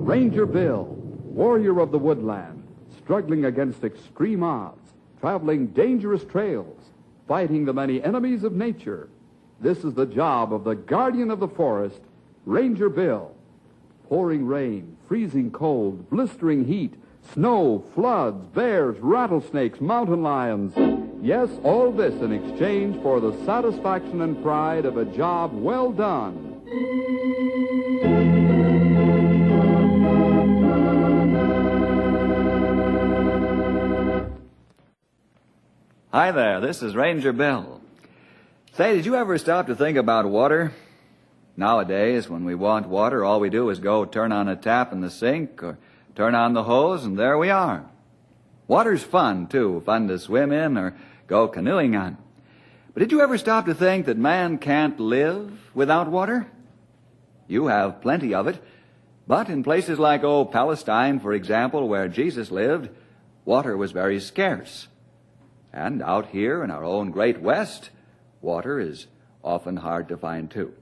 Ranger Bill, warrior of the woodland, struggling against extreme odds, traveling dangerous trails, fighting the many enemies of nature. This is the job of the guardian of the forest, Ranger Bill. Pouring rain, freezing cold, blistering heat, snow, floods, bears, rattlesnakes, mountain lions. Yes, all this in exchange for the satisfaction and pride of a job well done. Hi there, this is Ranger Bill. Say, did you ever stop to think about water? Nowadays, when we want water, all we do is go turn on a tap in the sink or turn on the hose, and there we are. Water's fun, too, fun to swim in or go canoeing on. But did you ever stop to think that man can't live without water? You have plenty of it, but in places like, Palestine, for example, where Jesus lived, water was very scarce. And out here in our own great West, water is often hard to find, too.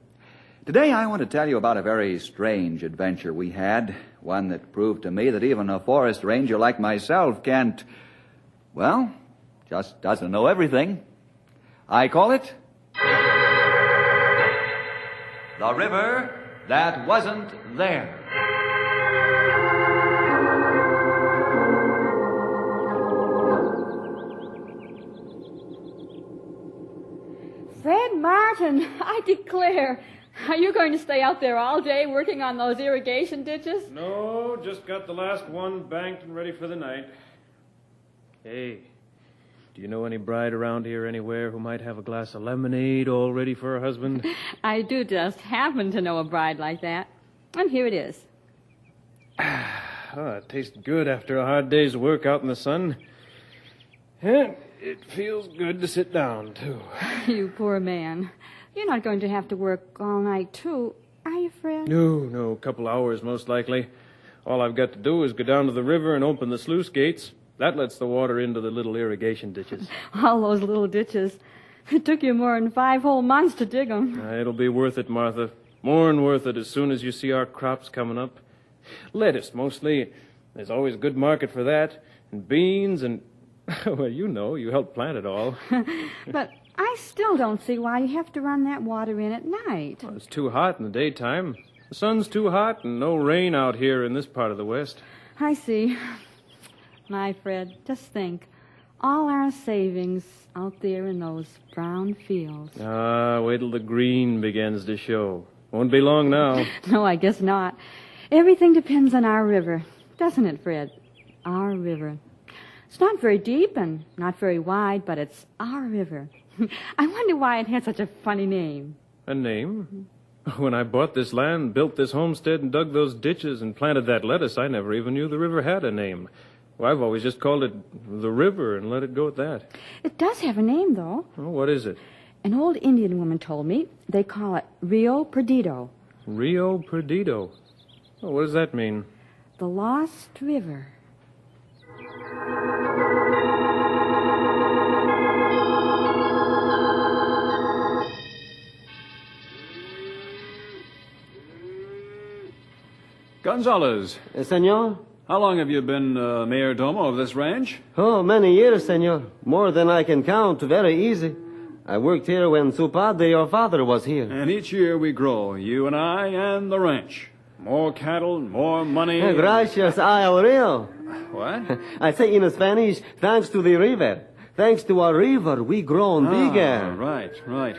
Today I want to tell you about a very strange adventure we had, one that proved to me that even a forest ranger like myself can't, just doesn't know everything. I call it The River That Wasn't There. Fred Martin, I declare. Are you going to stay out there all day working on those irrigation ditches? No, just got the last one banked and ready for the night. Hey, do you know any bride around here anywhere who might have a glass of lemonade all ready for her husband? I do just happen to know a bride like that. And here it is. It tastes good after a hard day's work out in the sun. And it feels good to sit down, too. You poor man. You're not going to have to work all night, too, are you, Fred? No, a couple hours most likely. All I've got to do is go down to the river and open the sluice gates. That lets the water into the little irrigation ditches. All those little ditches. It took you more than 5 whole months to dig them. It'll be worth it, Martha. More than worth it as soon as you see our crops coming up. Lettuce, mostly. There's always a good market for that. And beans and... Well, you helped plant it all. But I still don't see why you have to run that water in at night. Well, it's too hot in the daytime. The sun's too hot and no rain out here in this part of the West. I see. My Fred, just think. All our savings out there in those brown fields. Wait till the green begins to show. Won't be long now. No, I guess not. Everything depends on our river, doesn't it, Fred? Our river. It's not very deep and not very wide, but it's our river. I wonder why it had such a funny name. A name? When I bought this land, built this homestead, and dug those ditches and planted that lettuce, I never even knew the river had a name. Well, I've always just called it the river and let it go at that. It does have a name, though. Oh, what is it? An old Indian woman told me they call it Rio Perdido. Rio Perdido? Oh, what does that mean? The Lost River. Gonzalez. Senor? How long have you been mayordomo of this ranch? Oh, many years, senor. More than I can count, very easy. I worked here when su padre, your father, was here. And each year we grow, you and I and the ranch. More cattle, more money. Gracias a el rio. What? I say in Spanish, thanks to the river. Thanks to our river, we grown bigger. Right.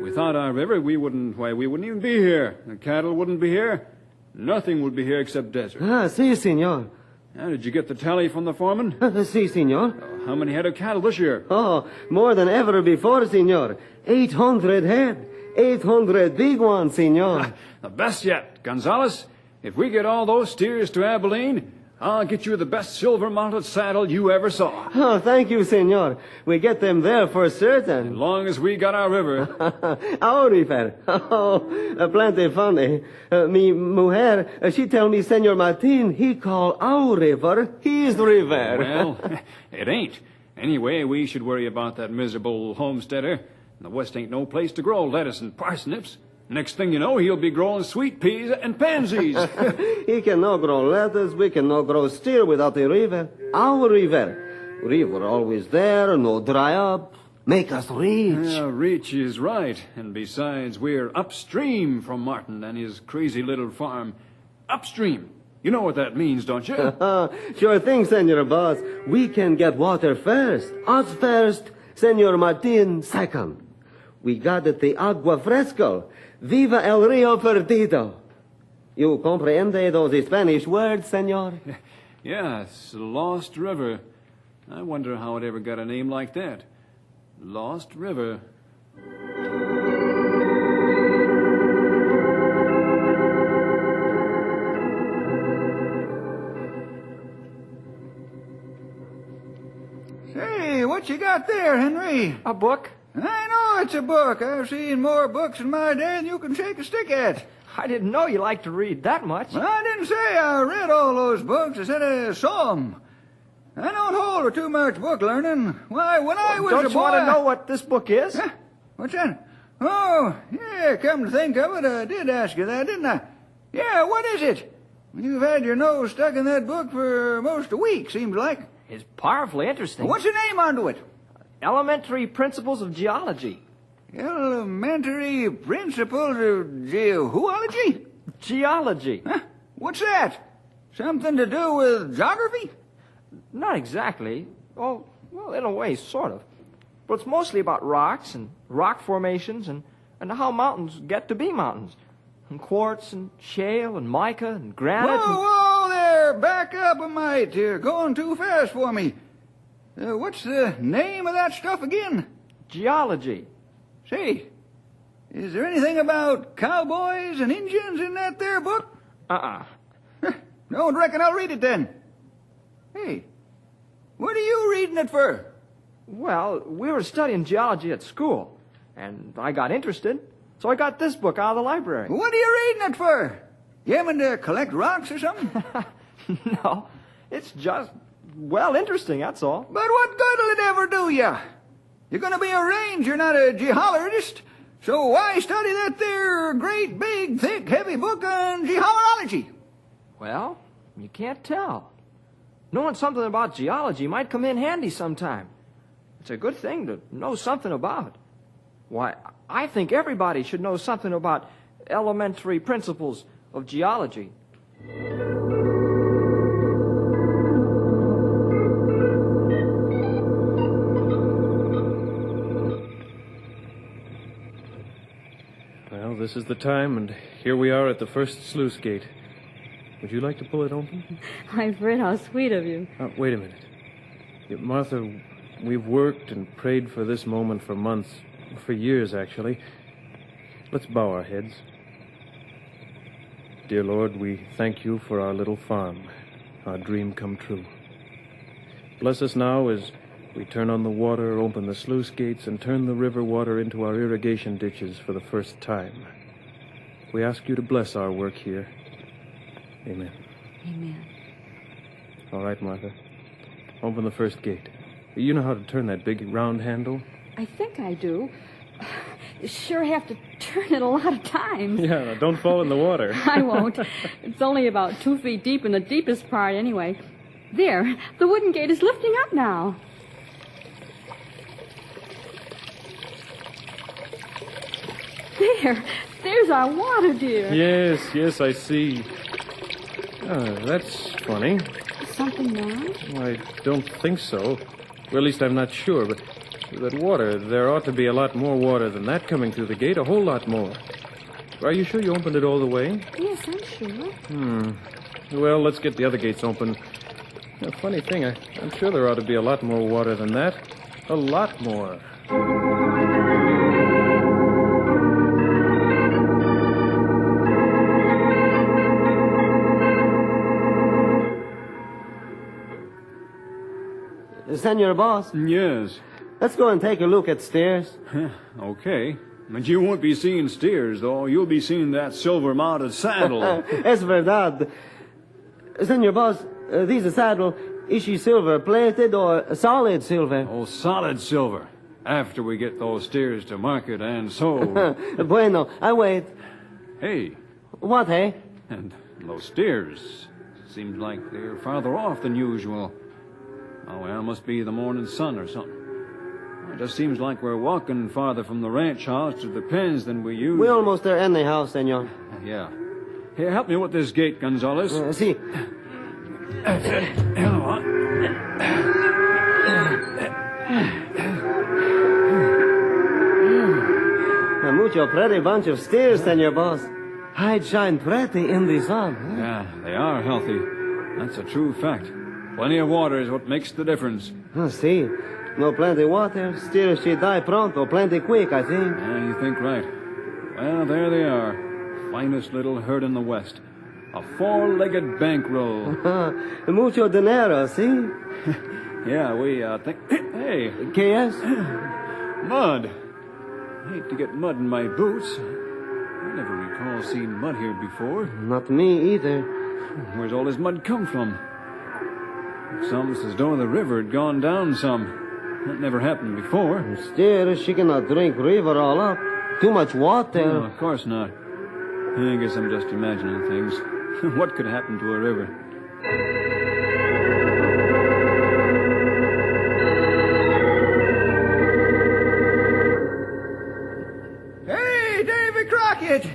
Without our river, we wouldn't even be here. The cattle wouldn't be here. Nothing would be here except desert. Si, senor. Now, did you get the tally from the foreman? Si, senor. How many head of cattle this year? Oh, more than ever before, senor. 800 head. 800 big ones, senor. The best yet. Gonzalez, if we get all those steers to Abilene, I'll get you the best silver-mounted saddle you ever saw. Oh, thank you, senor. We get them there for certain. As long as we got our river. Our river. Oh, plenty funny. Me mujer, she tell me Senor Martin, he call our river his river. Well, it ain't. Anyway, we should worry about that miserable homesteader. The West ain't no place to grow lettuce and parsnips. Next thing you know, he'll be growing sweet peas and pansies. He cannot grow lettuce, we cannot grow steer without the river. Our river. River always there, no dry up. Make us rich. Yeah, rich is right. And besides, we're upstream from Martin and his crazy little farm. Upstream. You know what that means, don't you? Sure thing, Senor Boss. We can get water first. Us first, Senor Martin second. We got it the agua fresco. Viva el Rio Perdido. You comprende those Spanish words, senor? Yeah, it's Lost River. I wonder how it ever got a name like that. Lost River. Say, what you got there, Henry? A book? I know it's a book. I've seen more books in my day than you can shake a stick at. I didn't know you liked to read that much. Well, I didn't say I read all those books. I said I saw 'em. I don't hold with too much book learning. Why, when I was a boy... Don't you want to know what this book is? Huh? What's that? Oh, yeah, come to think of it, I did ask you that, didn't I? Yeah, what is it? You've had your nose stuck in that book for most a week, seems like. It's powerfully interesting. What's the name onto it? Elementary Principles of Geology. Elementary Principles of Geology? Geology. Huh? What's that? Something to do with geography? Not exactly. Oh, well, in a way, sort of. But it's mostly about rocks and rock formations and how mountains get to be mountains. And quartz and shale and mica and granite. Whoa, there! Back up a mite. You're going too fast for me. What's the name of that stuff again? Geology. Say, is there anything about cowboys and Indians in that there book? Don't reckon I'll read it then. Hey, what are you reading it for? Well, we were studying geology at school, and I got interested, so I got this book out of the library. What are you reading it for? You having to collect rocks or something? No, it's just, well, interesting, that's all. But what good'll it ever do you? You're going to be a ranger, not a geologist. So why study that there great, big, thick, heavy book on geology? Well, you can't tell. Knowing something about geology might come in handy sometime. It's a good thing to know something about. Why, I think everybody should know something about elementary principles of geology. Well, this is the time, and here we are at the first sluice gate. Would you like to pull it open? I've read how sweet of you. Wait a minute. Martha, we've worked and prayed for this moment for months, for years, actually. Let's bow our heads. Dear Lord, we thank you for our little farm, our dream come true. Bless us now as we turn on the water, open the sluice gates, and turn the river water into our irrigation ditches for the first time. We ask you to bless our work here. Amen. Amen. All right, Martha. Open the first gate. You know how to turn that big round handle? I think I do. You sure have to turn it a lot of times. Yeah, now don't fall in the water. I won't. It's only about 2 feet deep in the deepest part anyway. There, the wooden gate is lifting up now. There's our water, dear. Yes, I see. Oh, that's funny. Something wrong? I don't think so. Well, at least I'm not sure, but that water, there ought to be a lot more water than that coming through the gate, a whole lot more. Are you sure you opened it all the way? Yes, I'm sure. Well, let's get the other gates open. Funny thing, I'm sure there ought to be a lot more water than that. A lot more. Senor Boss, Yes. let's go and take a look at stairs. Okay. But you won't be seeing steers, though. You'll be seeing that silver-mounted saddle. Es verdad. Senor Boss, this saddle, is she silver-plated or solid silver? Oh, solid silver. After we get those steers to market and so... Bueno, I wait. Hey, What, eh? and those steers. Seems like they're farther off than usual. Oh, well, must be the morning sun or something. It just seems like we're walking farther from the ranch house to the pens than we used. We're almost there anyhow, senor. Yeah. Here, help me with this gate, Gonzales. See, Hello. a mucho pretty bunch of steers, senor boss. Hide shine pretty in the sun. Yeah, they are healthy. That's a true fact. Plenty of water is what makes the difference. See, no plenty water. Steers she die pronto, plenty quick, I think. Yeah, you think right. Well, there they are. Finest little herd in the West. A four-legged bankroll. Mucho dinero, see? Yeah, we, think... Hey, KS? mud. Hate to get mud in my boots. I never recall seeing mud here before. Not me either. Where's all this mud come from? It's almost as though the river had gone down some. That never happened before. Steers, she cannot drink river all up. Too much water. No, of course not. I guess I'm just imagining things. What could happen to a river? Hey, Davy Crockett!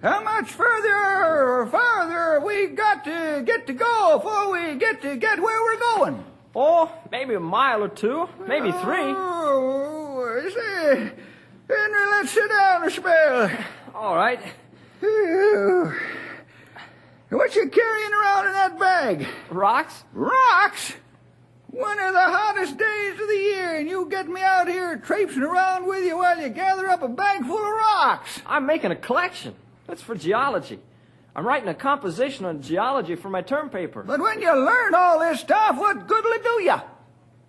How much further or farther we got to go before we get where we're going? Oh, maybe a mile or two, maybe 3. Oh, say, Henry, let's sit down a spell. All right. Phew. What you carrying around in that bag? Rocks? Rocks? One of the hottest days of the year, and you get me out here traipsing around with you while you gather up a bag full of rocks. I'm making a collection. That's for geology. I'm writing a composition on geology for my term paper. But when you learn all this stuff, what good'll it do ya?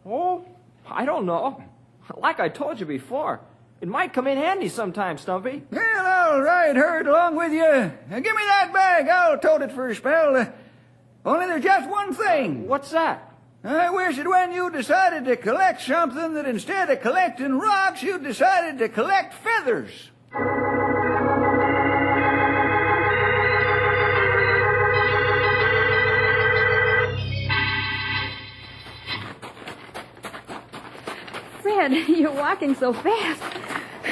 Oh, I don't know. Like I told you before, it might come in handy sometime, Stumpy. Well, I'll ride herd along with you. Now, give me that bag. I'll tote it for a spell. Only there's just one thing. What's that? I wish that when you decided to collect something, that instead of collecting rocks, you decided to collect feathers. Fred, you're walking so fast.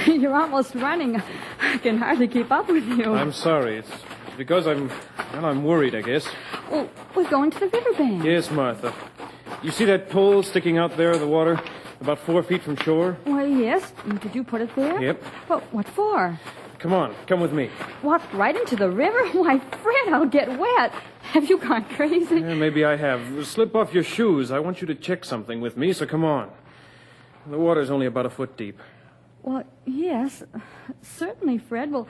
You're almost running. I can hardly keep up with you. I'm sorry. It's because I'm worried, I guess. Well, we're going to the riverbank. Yes, Martha. You see that pole sticking out there in the water, about 4 feet from shore? Well, yes. Did you put it there? Yep. Well, what for? Come on, come with me. Walk right into the river? Why, Fred, I'll get wet. Have you gone crazy? Yeah, maybe I have. Slip off your shoes. I want you to check something with me, so come on. The water's only about a foot deep. Well, yes. Certainly, Fred. Well,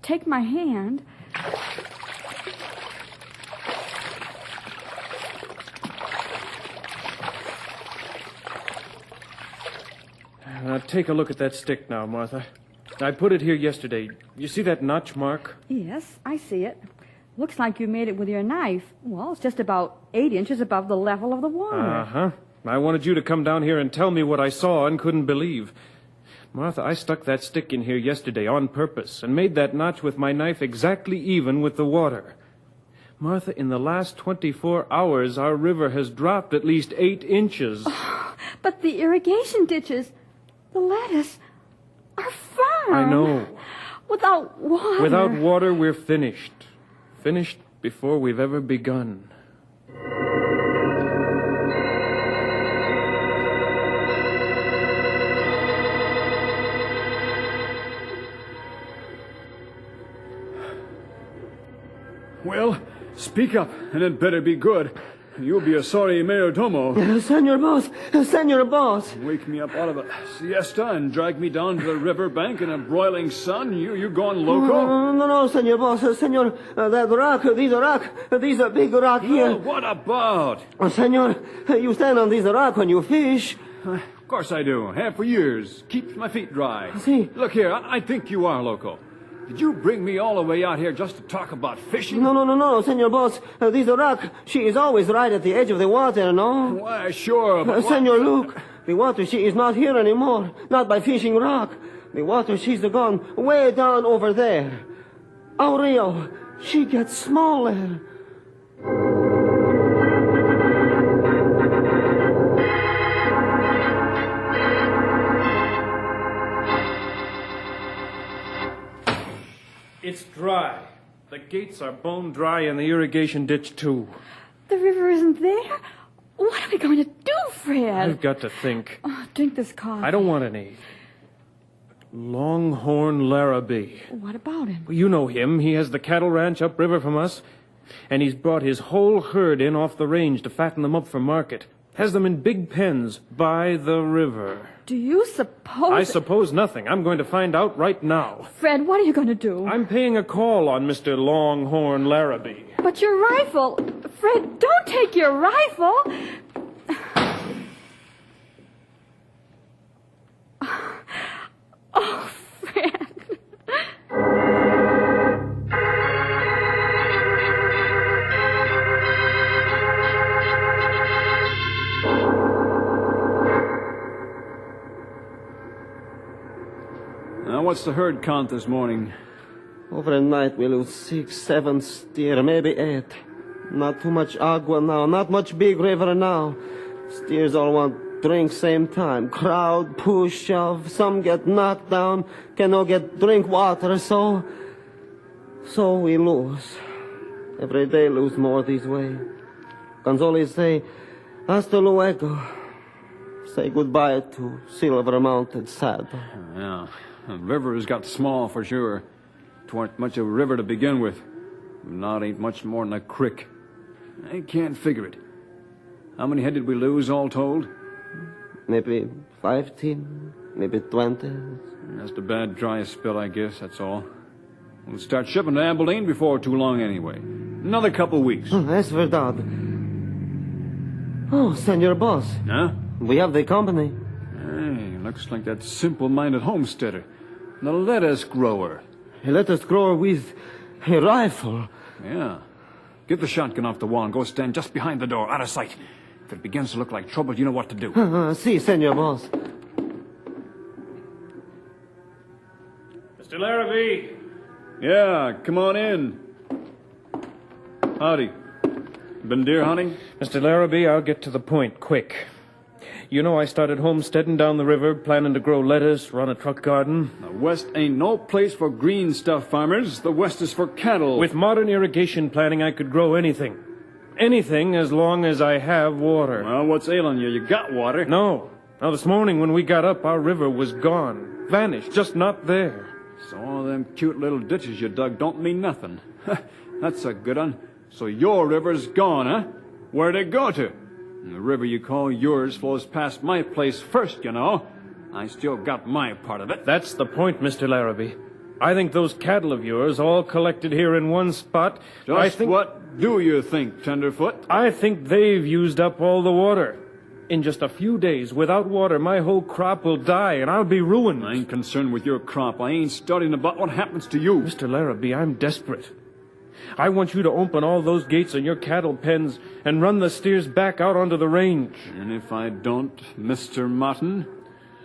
take my hand. Take a look at that stick now, Martha. I put it here yesterday. You see that notch mark? Yes, I see it. Looks like you made it with your knife. Well, it's just about 8 inches above the level of the water. Uh-huh. I wanted you to come down here and tell me what I saw and couldn't believe. Martha, I stuck that stick in here yesterday on purpose and made that notch with my knife exactly even with the water. Martha, in the last 24 hours, our river has dropped at least 8 inches. Oh, but the irrigation ditches, the lettuce, our farm. I know. Without water. Without water, we're finished. Finished before we've ever begun. Well, speak up, and it better be good. You'll be a sorry mayordomo. Senor boss, senor boss. Wake me up out of a siesta and drag me down to the riverbank in a broiling sun? You going loco? No, senor boss. Senor, that rock, these are big rock here. Oh, what about? Senor, you stand on this rock when you fish. Of course I do. Have for years. Keeps my feet dry. See. Look here, I think you are loco. Did you bring me all the way out here just to talk about fishing? No, senor boss. This rock, she is always right at the edge of the water, no? Why, sure, but... Senor, look. The water, she is not here anymore. Not by Fishing Rock. The water, she's gone way down over there. Our Rio, she gets smaller. It's dry. The gates are bone dry and the irrigation ditch, too. The river isn't there? What are we going to do, Fred? I've got to think. Oh, drink this coffee. I don't want any. Longhorn Larrabee. What about him? You know him. He has the cattle ranch upriver from us. And he's brought his whole herd in off the range to fatten them up for market. Has them in big pens by the river. Do you suppose... I suppose nothing. I'm going to find out right now. Fred, what are you going to do? I'm paying a call on Mr. Longhorn Larrabee. But your rifle... Fred, don't take your rifle! Oh, Fred. Now, what's the herd count this morning? Overnight we lose 6, 7 steer, maybe 8. Not too much agua now, not much big river now. Steers all want drink same time. Crowd, push, shove. Some get knocked down, cannot get drink water, so we lose. Every day lose more this way. Gonzales say, hasta luego. Say goodbye to Silver Mountain Saddle. Yeah, the river has got small for sure. 'Twarn't much of a river to begin with. Now it ain't much more than a creek. I can't figure it. How many head did we lose all told? Maybe 15, maybe 20. Just a bad dry spell, I guess, that's all. We'll start shipping to Abilene before too long anyway. Another couple weeks. Oh, es verdad. Oh, Senor Boss, Huh? we have the company. Hey, looks like that simple-minded homesteader. The lettuce grower. He let us grow with a rifle. Yeah. Get the shotgun off the wall and go stand just behind the door, out of sight. If it begins to look like trouble, you know what to do. Si, Senor Boss. Mr. Larrabee. Yeah, come on in. Howdy. Been deer hunting? Mr. Larrabee, I'll get to the point quick. You know I started homesteading down the river, planning to grow lettuce, run a truck garden. The West ain't no place for green stuff, farmers. The West is for cattle. With modern irrigation planning, I could grow anything. Anything as long as I have water. Well, what's ailing you? You got water. No. Now, this morning when we got up, our river was gone. Vanished. Just not there. So all them cute little ditches you dug don't mean nothing. That's a good one. So your river's gone, huh? Where'd it go to? And the river you call yours flows past my place first, you know. I still got my part of it. That's the point, Mr. Larrabee. I think those cattle of yours all collected here in one spot. Just what do you think, Tenderfoot? I think they've used up all the water. In just a few days, without water, my whole crop will die, and I'll be ruined. I ain't concerned with your crop. I ain't studying about what happens to you. Mr. Larrabee, I'm desperate. I want you to open all those gates in your cattle pens and run the steers back out onto the range. And if I don't, Mr. Martin?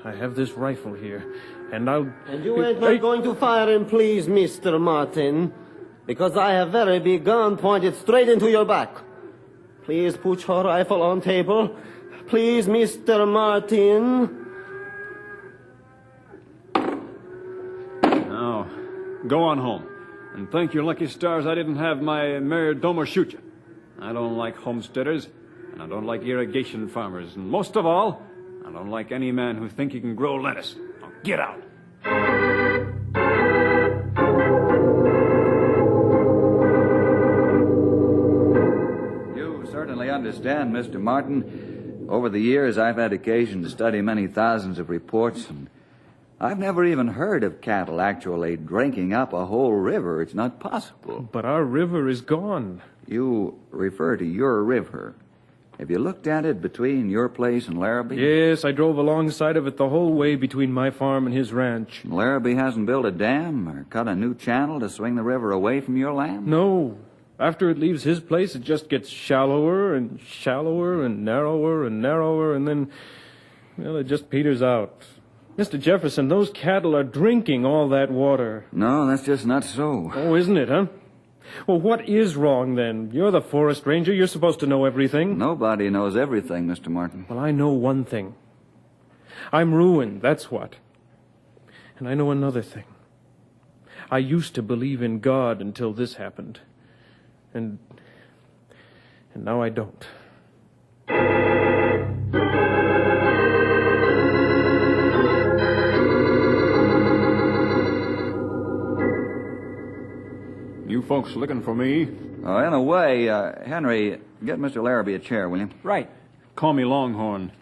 I have this rifle here, and I'll... And you ain't not going to fire him, please, Mr. Martin. Because I have very big gun pointed straight into your back. Please put your rifle on table. Please, Mr. Martin. Now, go on home. And thank your lucky stars I didn't have my mayordomo shoot you. I don't like homesteaders, and I don't like irrigation farmers, and most of all, I don't like any man who think he can grow lettuce. Now get out. You certainly understand, Mr. Martin. Over the years, I've had occasion to study many thousands of reports, and I've never even heard of cattle actually drinking up a whole river. It's not possible. But our river is gone. You refer to your river. Have you looked at it between your place and Larrabee? Yes, I drove alongside of it the whole way between my farm and his ranch. Larrabee hasn't built a dam or cut a new channel to swing the river away from your land? No. After it leaves his place, it just gets shallower and shallower and narrower, and then Well, it just peters out. Mr. Jefferson, those cattle are drinking all that water. No, that's just not so. Oh, isn't it, huh? Well, what is wrong, then? You're the forest ranger. You're supposed to know everything. Nobody knows everything, Mr. Martin. Well, I know one thing. I'm ruined, that's what. And I know another thing. I used to believe in God until this happened. And now I don't. You folks looking for me? Oh, in a way, Henry, get Mr. Larrabee a chair, will you? Right. Call me Longhorn.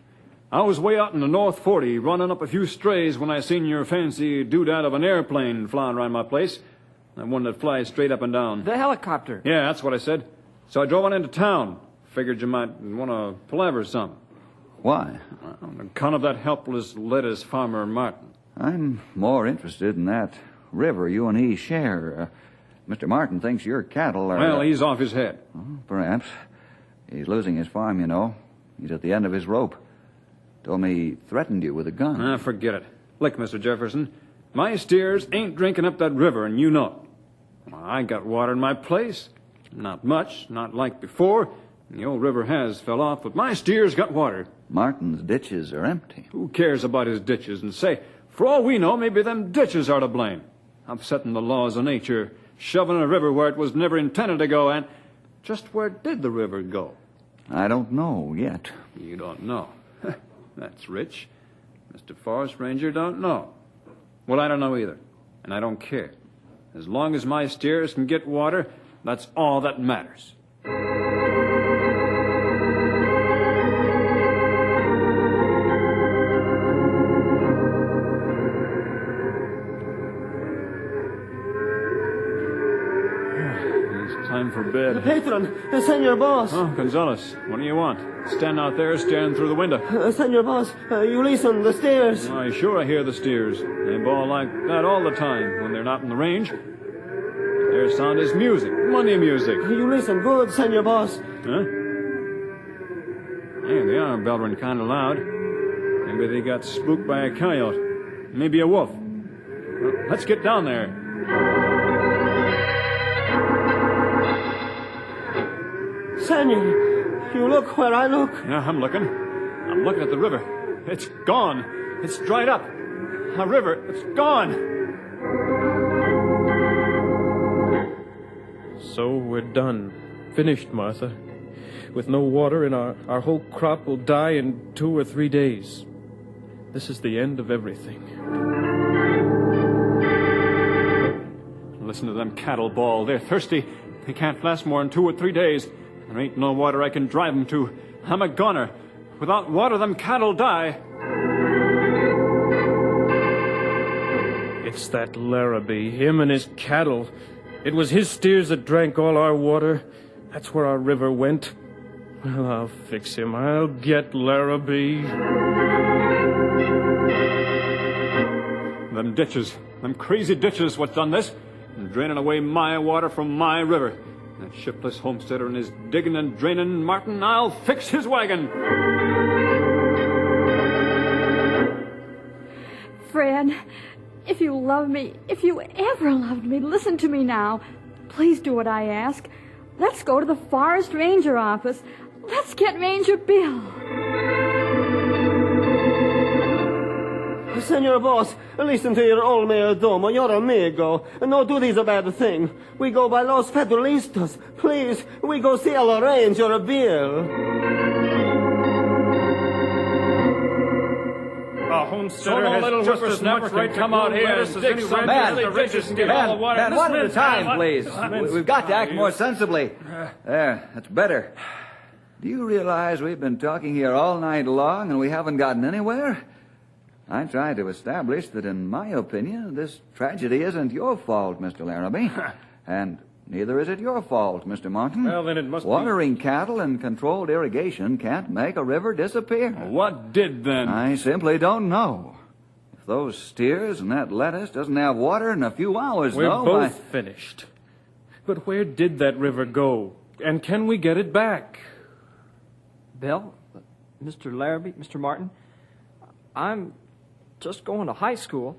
I was way out in the North 40 running up a few strays when I seen your fancy doodad of an airplane flying around my place. That one that flies straight up and down. The helicopter. Yeah, that's what I said. So I drove on into town. Figured you might want to palaver some. Why? On account of that helpless lettuce farmer Martin. I'm more interested in that river you and he share. Mr. Martin thinks your cattle are... Well, he's off his head. Perhaps. He's losing his farm, you know. He's at the end of his rope. Told me he threatened you with a gun. Forget it. Look, Mr. Jefferson, my steers ain't drinking up that river, and you know it. Well, I got water in my place. Not much, not like before. The old river has fell off, but my steers got water. Martin's ditches are empty. Who cares about his ditches? And say, for all we know, maybe them ditches are to blame. Upsetting the laws of nature, shoving a river where it was never intended to go, and just where did the river go? I don't know yet. You don't know. That's rich. Mr. Forest Ranger don't know. Well, I don't know either, and I don't care. As long as my steers can get water, that's all that matters. Time for bed. Patron, Senor Boss. Oh, Gonzales, what do you want? Stand out there staring through the window. Senor Boss, you listen, the stairs. Why, sure I hear the steers. They bawl like that all the time when they're not in the range. Their sound is music, money music. You listen good, Senor Boss. Huh? Hey, they are bellowing kind of loud. Maybe they got spooked by a coyote. Maybe a wolf. Well, let's get down there. Senor, you look where I look. Yeah, I'm looking. I'm looking at the river. It's gone. It's dried up. A river. It's gone. So we're done. Finished, Martha. With no water, and our whole crop will die in 2 or 3 days. This is the end of everything. Listen to them cattle bawl. They're thirsty. They can't last more than 2 or 3 days. There ain't no water I can drive them to. I'm a goner. Without water, them cattle die. It's that Larrabee, him and his cattle. It was his steers that drank all our water. That's where our river went. Well, I'll fix him. I'll get Larrabee. Them ditches, them crazy ditches what's done this, and draining away my water from my river. That shiftless homesteader and his digging and draining Martin, I'll fix his wagon. Fred, if you love me, if you ever loved me, listen to me now. Please do what I ask. Let's go to the Forest Ranger office. Let's get Ranger Bill. Senor Boss, listen to your old mayordomo, your amigo. No do this a bad thing. We go by Los Federalistas. Please, we go see El Ranger Bill. A homesteader has just as much right to come out here lettuce and as dig any some rancher Man, in the ridges can get all the water. Man, one at a time, please. This We've got to act more sensibly. There, that's better. Do you realize we've been talking here all night long and we haven't gotten anywhere? I tried to establish that, in my opinion, this tragedy isn't your fault, Mr. Larrabee. And neither is it your fault, Mr. Martin. Well, then it must be... Watering cattle and controlled irrigation can't make a river disappear. What did then? I simply don't know. If those steers and that lettuce doesn't have water in a few hours, We're though, both finished. But where did that river go? And can we get it back? Bill, Mr. Larrabee, Mr. Martin, I'm just going to high school,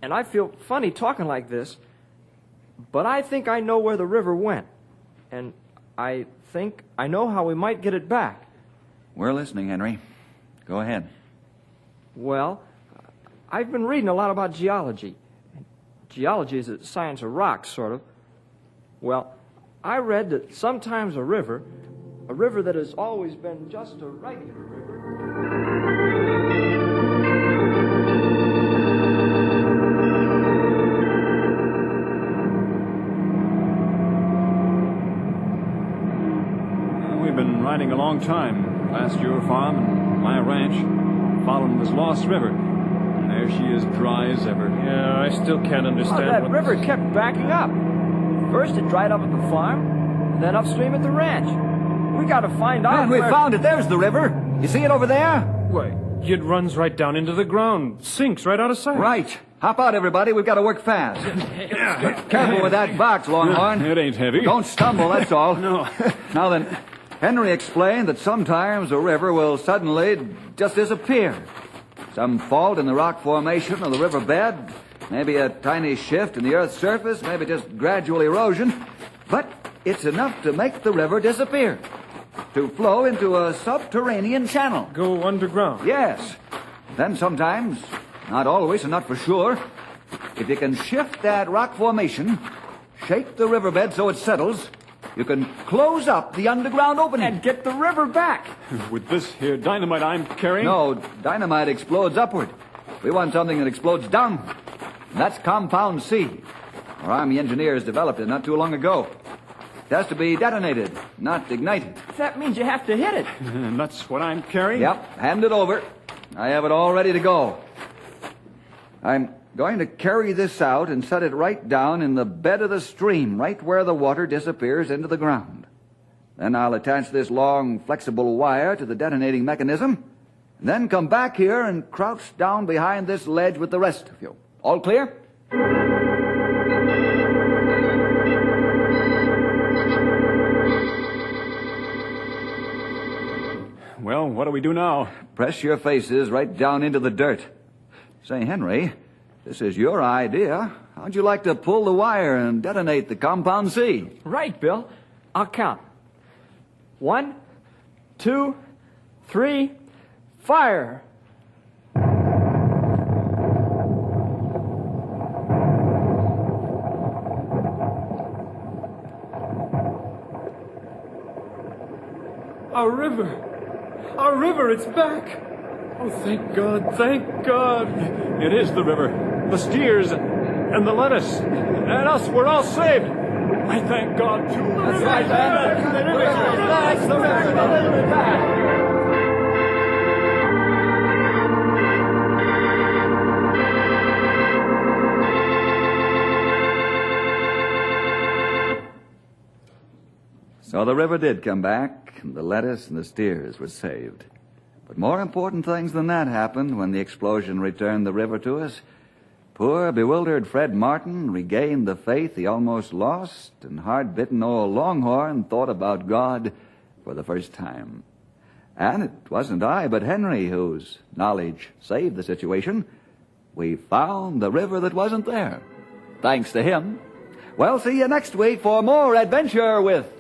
and I feel funny talking like this, but I think I know where the river went, and I think I know how we might get it back. We're listening, Henry. Go ahead. Well, I've been reading a lot about geology. Geology is the science of rocks, sort of. Well, I read that sometimes a river that has always been just a regular river, We've been riding a long time, past your farm and my ranch, following this lost river. And there she is, dry as ever. Yeah, I still can't understand that what river kept backing up. First it dried up at the farm, then upstream at the ranch. We got to find out Man, we where... found it. There's the river. You see it over there? Why, it runs right down into the ground, sinks right out of sight. Right. Hop out, everybody. We've got to work fast. Careful with that box, Longhorn. It ain't heavy. Don't stumble, that's all. No. Now then, Henry explained that sometimes a river will suddenly just disappear. Some fault in the rock formation of the riverbed, maybe a tiny shift in the earth's surface, maybe just gradual erosion, but it's enough to make the river disappear, to flow into a subterranean channel. Go underground. Yes. Then sometimes, not always and not for sure, if you can shift that rock formation, shake the riverbed so it settles, you can close up the underground opening. and get the river back. With this here dynamite I'm carrying... No, dynamite explodes upward. We want something that explodes downward. And that's Compound C. Our Army engineers developed it not too long ago. It has to be detonated, not ignited. That means you have to hit it. And that's what I'm carrying? Yep, hand it over. I have it all ready to go. I'm going to carry this out and set it right down in the bed of the stream, right where the water disappears into the ground. Then I'll attach this long, flexible wire to the detonating mechanism, and then come back here and crouch down behind this ledge with the rest of you. All clear? Well, what do we do now? Press your faces right down into the dirt. Say, Henry, this is your idea. How'd you like to pull the wire and detonate the Compound C? Right, Bill. I'll count. 1, 2, 3, fire! Our river! Our river, it's back! Oh, thank God, thank God! It is the river, the steers, and the lettuce, and us. We're all saved. I thank God. That's right, man. That's the river. The river back. So the river did come back, and the lettuce and the steers were saved. But more important things than that happened when the explosion returned the river to us. Poor, bewildered Fred Martin regained the faith he almost lost, and hard-bitten old Longhorn thought about God for the first time. And it wasn't I, but Henry, whose knowledge saved the situation. We found the river that wasn't there. Thanks to him. Well, see you next week for more adventure with